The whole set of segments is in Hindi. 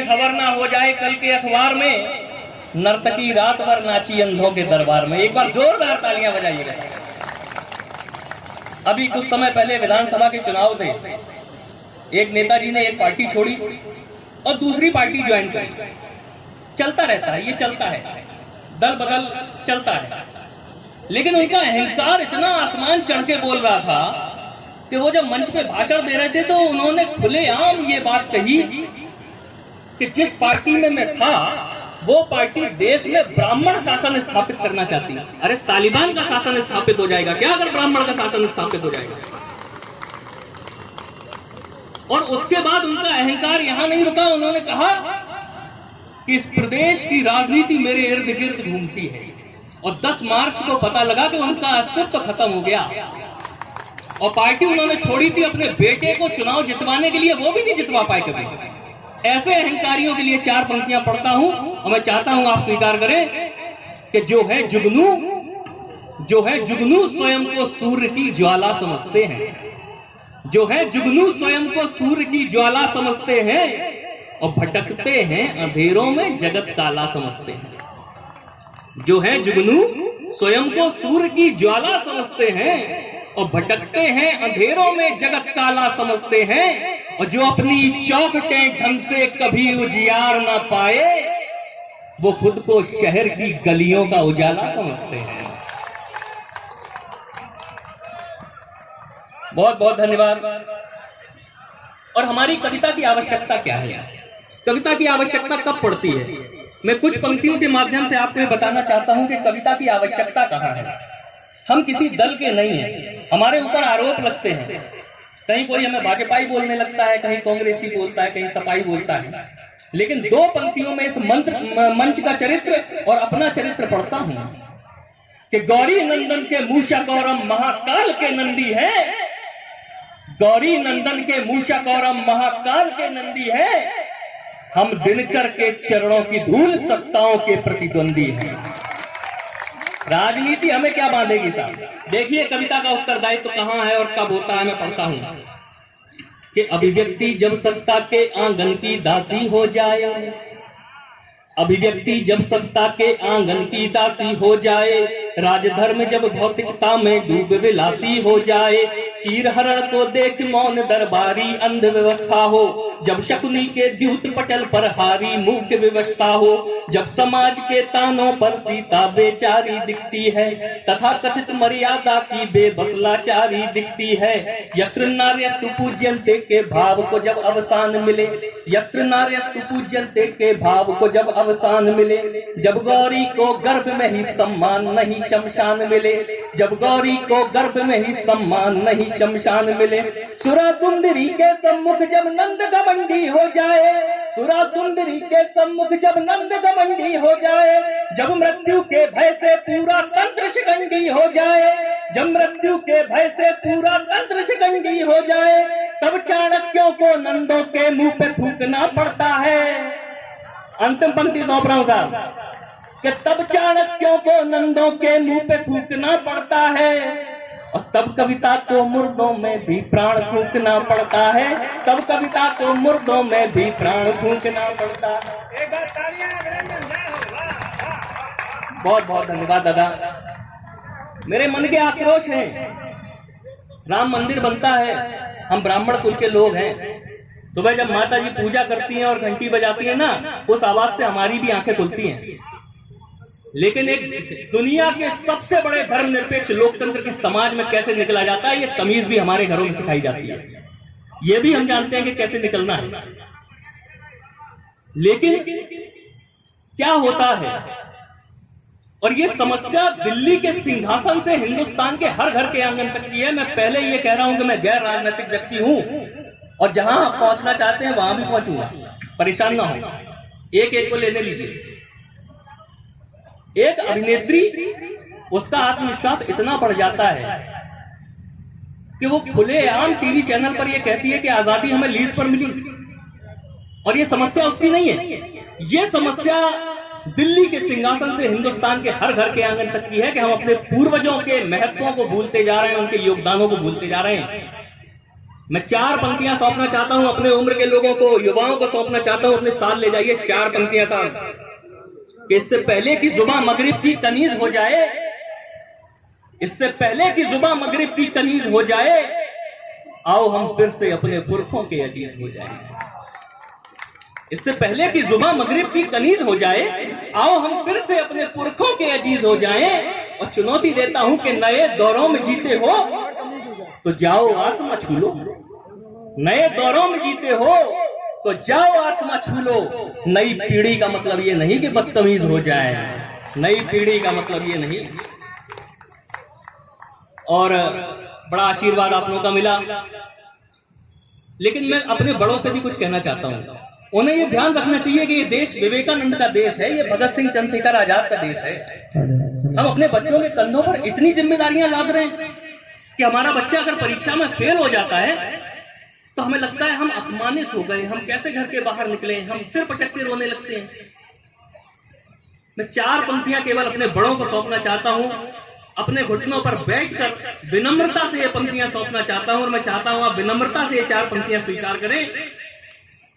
खबर ना हो जाए कल के अखबार में, नर्तकी रात भर नाची अंधों के दरबार में। एक बार जोरदार तालियां बजाइएगा। अभी कुछ समय पहले विधानसभा के चुनाव थे, एक नेताजी ने एक पार्टी छोड़ी और दूसरी पार्टी ज्वाइन करी। चलता रहता है, ये चलता है, दल बदल चलता है। लेकिन उनका अहंकार इतना आसमान चढ़ के बोल रहा था कि वो जब मंच पे भाषण दे रहे थे तो उन्होंने खुलेआम ये बात कही कि जिस पार्टी में मैं था वो पार्टी देश में ब्राह्मण शासन स्थापित करना चाहती है। अरे तालिबान का शासन स्थापित हो जाएगा क्या अगर ब्राह्मण का शासन स्थापित हो जाएगा? और उसके बाद उनका अहंकार यहां नहीं रुका। उन्होंने कहा कि इस प्रदेश की राजनीति मेरे इर्द गिर्द घूमती है। और 10 मार्च को पता लगा कि उनका अस्तित्व तो खत्म हो गया और पार्टी उन्होंने छोड़ी थी अपने बेटे को चुनाव जितवाने के लिए, वो भी नहीं जितवा पाए कभी। ऐसे अहंकारियों के लिए 4 पंक्तियां पढ़ता हूं और मैं चाहता हूं आप स्वीकार करें कि जो है जुगनू स्वयं को सूर्य की ज्वाला समझते हैं। जो है जुगनू स्वयं को सूर्य की ज्वाला समझते हैं और भटकते हैं अंधेरों में जगत काला समझते हैं। जो है जुगनू स्वयं को सूर्य की ज्वाला समझते हैं और भटकते हैं अंधेरों में जगत काला समझते हैं। और जो अपनी चौखटें ढंग से कभी उजियार ना पाए वो खुद को शहर की गलियों का उजाला समझते हैं। बहुत बहुत धन्यवाद। और हमारी कविता की आवश्यकता क्या है? कविता की आवश्यकता कब पड़ती है? मैं कुछ पंक्तियों के माध्यम से आपको बताना चाहता हूं कि कविता की आवश्यकता कहां है। हम किसी दल के नहीं हैं, हमारे ऊपर आरोप लगते हैं। कहीं कोई हमें भाजपाई बोलने लगता है, कहीं कांग्रेसी बोलता है, कहीं सपाई बोलता है। लेकिन 2 पंक्तियों में इस मंच का चरित्र और अपना चरित्र पढ़ता हूं कि गौरी नंदन के मूषक और महाकाल के नंदी है। गौरी नंदन के मूषक और महाकाल के नंदी है। हम दिनकर के चरणों की धूल सत्ताओं के प्रतिद्वंदी हैं। राजनीति हमें क्या बांधेगी साहब? देखिए कविता का उत्तरदायित्व कहां है और कब होता है। मैं पढ़ता हूं कि अभिव्यक्ति जब सत्ता के आंगन की दासी हो जाए, अभिव्यक्ति जब सत्ता के आंगन की दासी हो जाए, राजधर्म जब भौतिकता में डूब विलासी हो जाए, चीरहरण को देख मौन दरबारी अंध व्यवस्था हो, जब शकुनी के द्यूत पटल पर हारी मूक व्यवस्था हो, जब समाज के तानों पर सीता बेचारी दिखती है, तथा कथित मर्यादा की बेबस लाचारी दिखती है, यत्र नार्यस्तु पूज्यन्ते के भाव को जब अवसान मिले, यत्र नार्यस्तु पूज्यन्ते के भाव को जब अवसान मिले, जब गौरी को गर्भ में ही सम्मान नहीं शमशान मिले, जब गौरी को गर्भ में ही सम्मान नहीं शमशान मिले, सुरा सुंदरी के सम्मुख जब नंद घमंडी हो जाए, सुरा सुंदरी के सम्मुख जब नंद घमंडी हो जाए, जब मृत्यु के भय से पूरा तंत्र शिकंडी हो जाए, जब मृत्यु के भय से पूरा तंत्र शिकंडी हो जाए, तब चाणक्यों को नंदों के मुंह पे थूकना पड़ता है। अंतिम पंक्ति सौंप रहा हूं साहब कि तब चाणक्यों को नंदों के मुंह पे थूकना पड़ता है और तब कविता को मुर्दों में भी प्राण फूंकना पड़ता है, तब कविता को मुर्दों में भी प्राण फूंकना पड़ता है। बहुत बहुत धन्यवाद दादा। मेरे मन के आक्रोश हैं। राम मंदिर बनता है, हम ब्राह्मण कुल के लोग हैं। सुबह जब माता जी पूजा करती हैं और घंटी बजाती है ना, उस आवाज से हमारी भी आंखें खुलती हैं। लेकिन एक दुनिया के सबसे बड़े धर्मनिरपेक्ष लोकतंत्र के समाज में कैसे निकला जाता है, ये तमीज भी हमारे घरों में सिखाई जाती है। ये भी हम जानते हैं कि कैसे निकलना है। लेकिन क्या होता है, और ये समस्या दिल्ली के सिंहासन से हिंदुस्तान के हर घर के आंगन तक की है। मैं पहले ये कह रहा हूं कि मैं गैर राजनीतिक व्यक्ति हूं और जहां आप पहुंचना चाहते हैं वहां भी पहुंचूंगा, परेशान ना हो। एक एक को लेने लीजिए। एक अभिनेत्री, उसका आत्मविश्वास इतना बढ़ जाता है कि वो खुलेआम टीवी चैनल पर ये कहती है कि आजादी हमें लीज पर मिली। और ये समस्या उसकी नहीं है, ये समस्या दिल्ली के सिंहासन से हिंदुस्तान के हर घर के आंगन तक की है कि हम अपने पूर्वजों के महत्वों को भूलते जा रहे हैं, उनके योगदानों को भूलते जा रहे हैं। मैं 4 पंक्तियां सौंपना चाहता हूं अपने उम्र के लोगों को, युवाओं को सौंपना चाहता हूं, अपने साथ ले जाइए 4 पंक्तियां साहब। इससे पहले कि जुबां मगरिब की तमीज हो जाए, इससे पहले कि जुबां मगरिब की तमीज हो जाए, आओ हम फिर से अपने पुरखों के अजीज हो जाएं। इससे पहले कि जुबां मगरिब की तमीज हो जाए, आओ हम फिर से अपने पुरखों के अजीज हो जाएं। और चुनौती देता हूं कि नए दौरों में जीते हो तो जाओ आसमां छू लो, नए दौरों में जीते हो तो जाओ आसमां छू लो। नई पीढ़ी का मतलब ये नहीं कि बदतमीज हो जाए, नई पीढ़ी का मतलब ये नहीं। और बड़ा आशीर्वाद आप लोगों का मिला, लेकिन मैं अपने बड़ों से भी कुछ कहना चाहता हूं। उन्हें ये ध्यान रखना चाहिए कि ये देश विवेकानंद का देश है, ये भगत सिंह चंद्रशेखर आजाद का देश है। हम अपने बच्चों के कंधों पर इतनी जिम्मेदारियां लाद रहे हैं कि हमारा बच्चा अगर परीक्षा में फेल हो जाता है तो हमें लगता है हम अपमानित हो गए, हम कैसे घर के बाहर निकले, हम सिर पटक के रोने लगते हैं। मैं 4 पंक्तियां केवल अपने बड़ों को सौंपना चाहता हूं, अपने घुटनों पर बैठकर विनम्रता से ये पंक्तियां सौंपना चाहता हूं। और मैं चाहता हूं आप विनम्रता से ये 4 पंक्तियां स्वीकार करें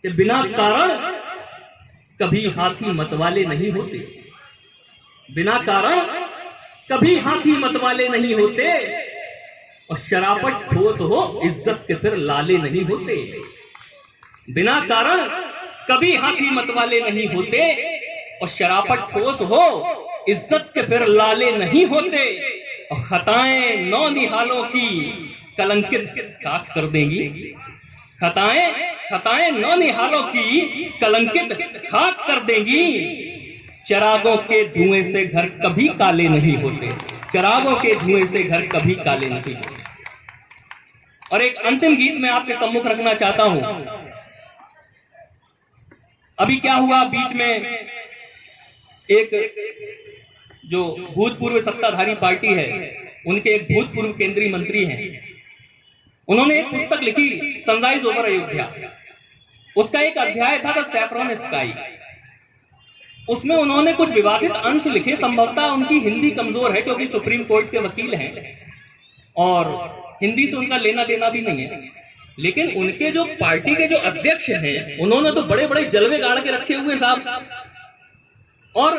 कि बिना कारण कभी हाथी मतवाले नहीं होते, बिना कारण कभी हाथी मतवाले नहीं होते, और शराफत ठोस हो इज्जत के फिर लाले नहीं होते। बिना कारण कभी हाथी मतवाले नहीं होते, और शराफत ठोस हो इज्जत के फिर लाले नहीं होते। और खताएं नौ निहालों की कलंकित खाक कर देंगी, खताएं नौ निहालों की कलंकित खाक कर देंगी। चिरागों के धुएं से घर कभी काले नहीं होते, चिरागों के धुएं से घर कभी काले नहीं होते। और एक अंतिम गीत मैं आपके सम्मुख रखना चाहता हूं। अभी क्या हुआ, बीच में एक जो भूतपूर्व सत्ताधारी पार्टी है, उनके एक भूतपूर्व केंद्रीय मंत्री हैं, उन्होंने एक पुस्तक लिखी सनराइज ओवर अयोध्या। उसका एक अध्याय था द सैफ्रॉन स्काई। उसमें उन्होंने कुछ विवादित अंश लिखे। संभवतः उनकी हिंदी कमजोर है क्योंकि सुप्रीम कोर्ट के वकील हैं और हिंदी से उनका लेना देना भी नहीं है। लेकिन उनके जो पार्टी के जो अध्यक्ष हैं, उन्होंने तो बड़े बड़े जलवे गाड़ के रखे हुए साहब, और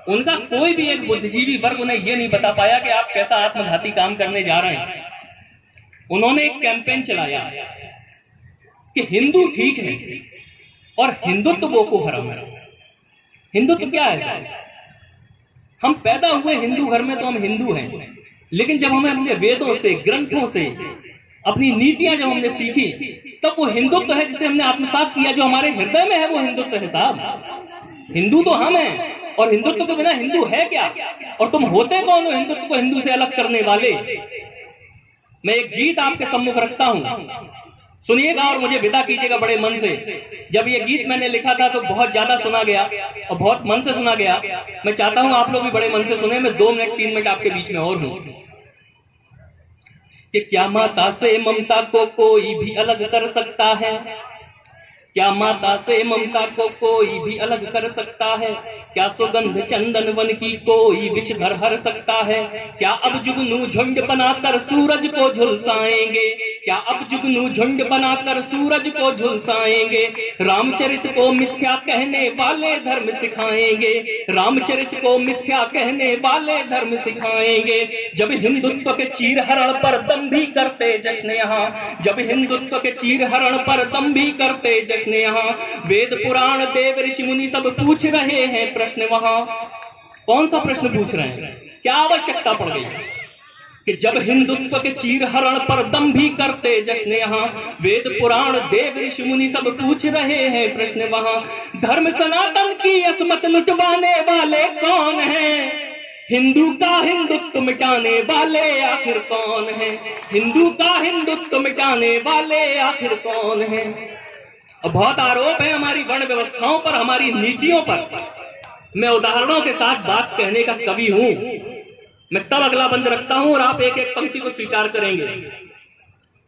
उनका कोई भी एक बुद्धिजीवी वर्ग उन्हें यह नहीं बता पाया कि आप कैसा आत्मघाती काम करने जा रहे हैं। उन्होंने एक कैंपेन चलाया कि हिंदू ठीक है और हिंदुत्व बोको हराम है। हिंदुत्व क्या है? हम पैदा हुए हिंदू घर में तो हम हिंदू हैं, लेकिन जब हमें अपने वेदों से, ग्रंथों से अपनी नीतियां जब हमने सीखी, तब वो हिंदुत्व है जिसे हमने आत्मसात किया। जो हमारे हृदय में है वो हिंदुत्व है साहब। हिंदू तो हम हैं, और हिंदुत्व के बिना हिंदू है क्या? और तुम होते कौन हो हिंदुत्व को हिंदू से अलग करने वाले? मैं एक गीत आपके सम्मुख रखता हूं, सुनिएगा और मुझे विदा कीजिएगा बड़े मन से। जब ये गीत मैंने लिखा था तो बहुत ज्यादा सुना गया और बहुत मन से सुना गया। मैं चाहता हूं आप लोग भी बड़े मन से सुने। मैं 2 मिनट 3 मिनट आपके बीच में और हूं। कि क्या माता से ममता को कोई भी अलग कर सकता है? क्या माता से ममता को कोई भी अलग कर सकता है? क्या सुगंध चंदन वन की कोई विष भर हर सकता है? क्या अब जुगनू झुंड बनाकर सूरज को झुलसाएंगे? क्या अब जुगनू झुंड बनाकर सूरज को झुलसाएंगे? रामचरित को मिथ्या कहने वाले धर्म सिखाएंगे, रामचरित को मिथ्या कहने वाले धर्म सिखाएंगे। जब हिंदुत्व के चीर हरण पर दम भी करते जश्न यहाँ, जब हिंदुत्व के चीर हरण पर दम भी करते जश्न यहाँ, वेद पुराण देव ऋषि मुनि सब पूछ रहे हैं प्रश्न वहां। कौन सा प्रश्न पूछ रहे हैं? क्या आवश्यकता पड़ गई कि जब हिंदुत्व के चीर हरण पर दम भी करते जश्न यहाँ, वेद पुराण देव ऋषि मुनि सब पूछ रहे हैं प्रश्न वहां। धर्म सनातन की असमत लुटवाने वाले कौन हैं? हिंदू का हिंदुत्व मिटाने वाले आखिर कौन है? हिंदू का हिंदुत्व मिटाने वाले आखिर कौन है? बहुत आरोप है हमारी वर्ण व्यवस्थाओं पर, हमारी नीतियों पर। मैं उदाहरणों के साथ बात कहने का कवि हूं। मैं तब अगला बंद रखता हूं और आप एक एक पंक्ति को स्वीकार करेंगे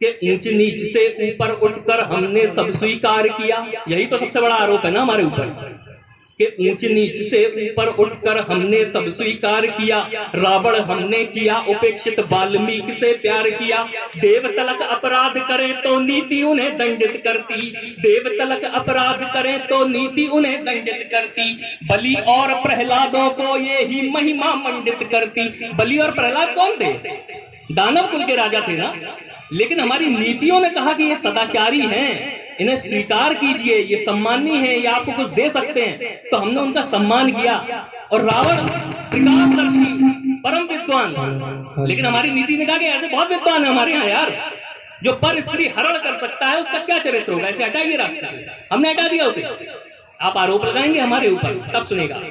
कि ऊंच नीच से ऊपर उठकर हमने सब स्वीकार किया। यही तो सबसे बड़ा आरोप है ना हमारे ऊपर, कि ऊंच नीच से ऊपर उठकर हमने सब स्वीकार किया। रावण हमने किया उपेक्षित, वाल्मीकि से प्यार किया। देव तलक अपराध करें तो नीति उन्हें दंडित करती, देव तलक अपराध करें तो नीति उन्हें दंडित करती। बलि और प्रहलादों को ये ही महिमा मंडित करती। बलि और प्रहलाद कौन थे? दानव कुल के राजा थे ना। लेकिन हमारी नीतियों ने कहा कि ये सदाचारी हैं, इन्हें स्वीकार कीजिए, ये सम्मानी है, ये आपको कुछ दे सकते हैं, तो हमने उनका सम्मान किया। और रावण त्रिकालदर्शी, परम विद्वान, लेकिन हमारी नीति ने कहा कि ऐसे बहुत विद्वान है हमारे यहाँ यार, जो पर स्त्री हरण कर सकता है उसका क्या चरित्र होगा, ऐसे हटाइए रास्ता। हमने हटा दिया उसे। आप आरोप लगाएंगे हमारे ऊपर, तब सुनेगा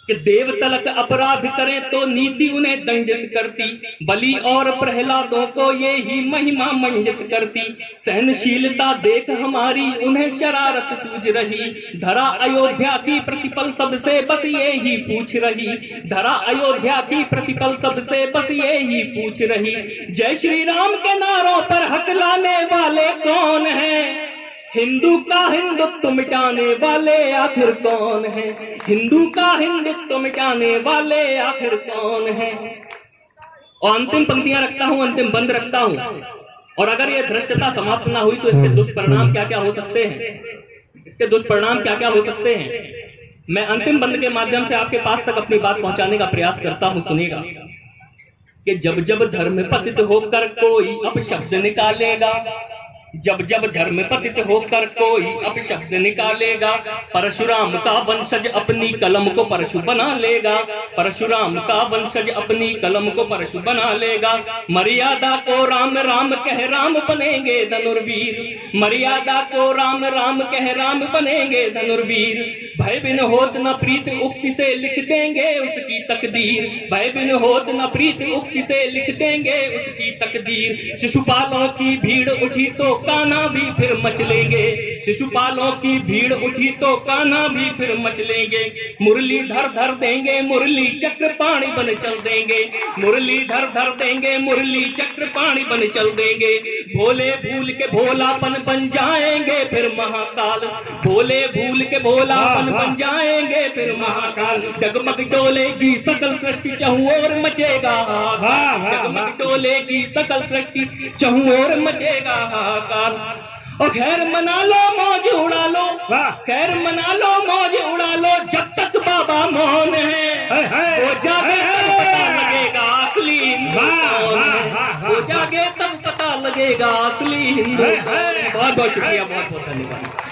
कि देव तलक अपराध करें तो नीति उन्हें दंडित करती। बलि और प्रहलादों को ये ही महिमा मंडित करती। सहनशीलता देख हमारी उन्हें शरारत सूझ रही। धरा अयोध्या की प्रतिपल सबसे बस ये ही पूछ रही। धरा अयोध्या की प्रतिपल सबसे बस ये ही पूछ रही। जय श्री राम के नारों पर हकलाने वाले कौन हैं? हिंदू का हिंदुत्व मिटाने वाले आखिर कौन है? हिंदू का हिंदुत्व मिटाने वाले आखिर कौन है? और अंतिम पंक्तियां रखता हूं, अंतिम बंद रखता हूं। और अगर ये धृष्टता समाप्त ना हुई तो इसके दुष्परिणाम क्या क्या हो सकते हैं, इसके दुष्परिणाम क्या क्या हो सकते हैं, मैं अंतिम बंद के माध्यम से आपके पास तक अपनी बात पहुंचाने का प्रयास करता हूं। सुनिएगा कि जब जब धर्म पतित होकर कोई अपशब्द निकालेगा, जब जब धर्म पतित होकर कोई अपशब्द निकालेगा, परशुराम का वंशज अपनी कलम को परशु बना लेगा। परशुराम का वंशज अपनी कलम को परशु बना लेगा। मर्यादा को राम राम कह राम बनेंगे धनुर्वीर। मर्यादा को राम राम कह राम बनेंगे धनुर्वीर। भय बिन होत न प्रीत उक्ति से लिख देंगे उसकी तकदीर। भय बिन होत न प्रीत उक्ति से लिख देंगे उसकी तकदीर। शिशुपालों की भीड़ उठी तो कान्हा भी फिर मच लेंगे। शिशुपालों की भीड़ उठी तो कान्हा भी फिर मच लेंगे। मुरली धर धर देंगे, मुरली चक्र पानी बन चल देंगे। मुरली धर धर देंगे, मुरली चक्र पानी बन चल देंगे। भोले भूल के भोलापन बन जाएंगे फिर महाकाल। भोले भूल के भोलापन बन जाएंगे फिर महाकाल। जगमग डोलेगी सकल सृष्टि चहुं ओर मचेगा हाहाकार। जगमग डोलेगी सकल सृष्टि चहुं ओर मचेगा हाहाकार। और खैर मना लो मौज उड़ा लो, खैर मना लो मौज उड़ा लो, जब तक बाबा मौन है। वो जागे तब पता लगेगा असली हिंदुस्तान है। वो जागे तब पता लगेगा असली हिंदुस्तान। बहुत बहुत शुक्रिया, बहुत बहुत धन्यवाद।